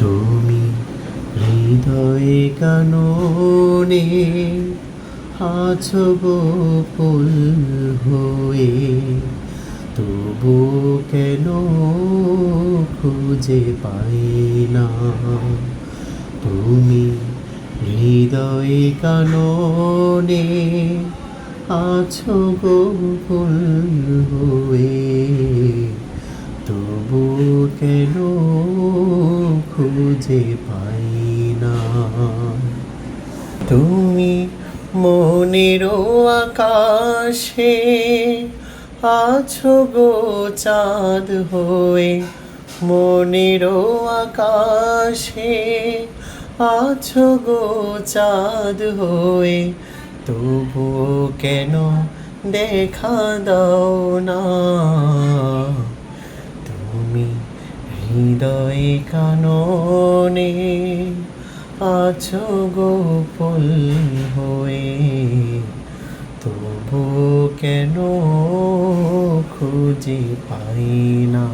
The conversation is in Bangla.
তুমি হৃদয়ে কাননে আছো গো ফুল হয়ে, তবু কেন খুঁজে পাই না। তুমি হৃদয়ে কাননে আছো গো ফুল হয়ে, তবু কেন খুঁজে পাই না। তুমি মনের আকাশে আছো গো চাঁদ হয়ে, মনের আকাশে আছো গো চাঁদ হয়ে, তবু কেন দেখা দাও না। তুমি হৃদয়ে কাননে আছো গো ফুল হয়ে, তবু কেন খুঁজে পাই না।